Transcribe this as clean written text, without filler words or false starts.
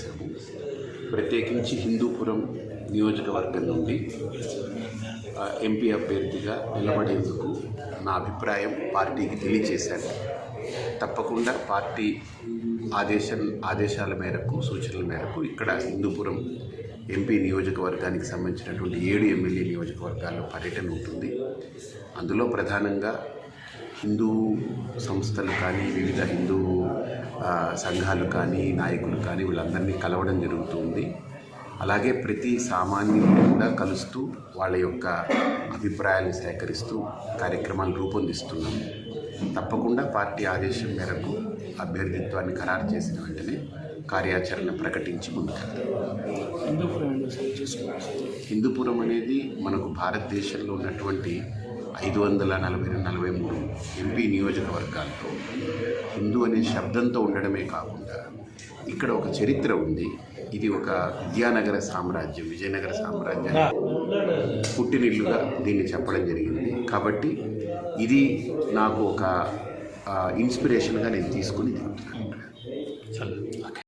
చేశాము. ప్రత్యేకించి హిందూపురం నియోజకవర్గం నుండి ఎంపీ అభ్యర్థిగా నిలబడేందుకు నా అభిప్రాయం పార్టీకి తెలియజేశాను. తప్పకుండా పార్టీ ఆదేశాల మేరకు, సూచనల మేరకు ఇక్కడ హిందూపురం ఎంపీ నియోజకవర్గానికి సంబంధించినటువంటి 7 ఎమ్మెల్యే నియోజకవర్గాల్లో పర్యటన ఉంటుంది. అందులో ప్రధానంగా హిందూ సంస్థలు కానీ, వివిధ హిందూ సంఘాలు కానీ, నాయకులు కానీ వీళ్ళందరినీ కలవడం జరుగుతుంది. అలాగే ప్రతి సామాన్యులను కూడా కలుస్తూ వాళ్ళ యొక్క అభిప్రాయాలను సేకరిస్తూ కార్యక్రమాలు రూపొందిస్తున్నాం. తప్పకుండా పార్టీ ఆదేశం మేరకు అభ్యర్థిత్వాన్ని ఖరారు చేసిన వెంటనే కార్యాచరణ ప్రకటించి ముందుకెళ్తాం. హిందూపురం అనేది మనకు భారతదేశంలో ఉన్నటువంటి 543 ఎంపీ నియోజకవర్గాల్లో హిందూ అనే శబ్దంతో ఉండడమే కాకుండా ఇక్కడ ఒక చరిత్ర ఉంది. ఇది ఒక విజయనగర సామ్రాజ్యాన్ని పుట్టినిల్లుగా దీన్ని చెప్పడం జరిగింది. కాబట్టి ఇది నాకు ఒక ఇన్స్పిరేషన్గా నేను తీసుకుని దిగుతున్నాను.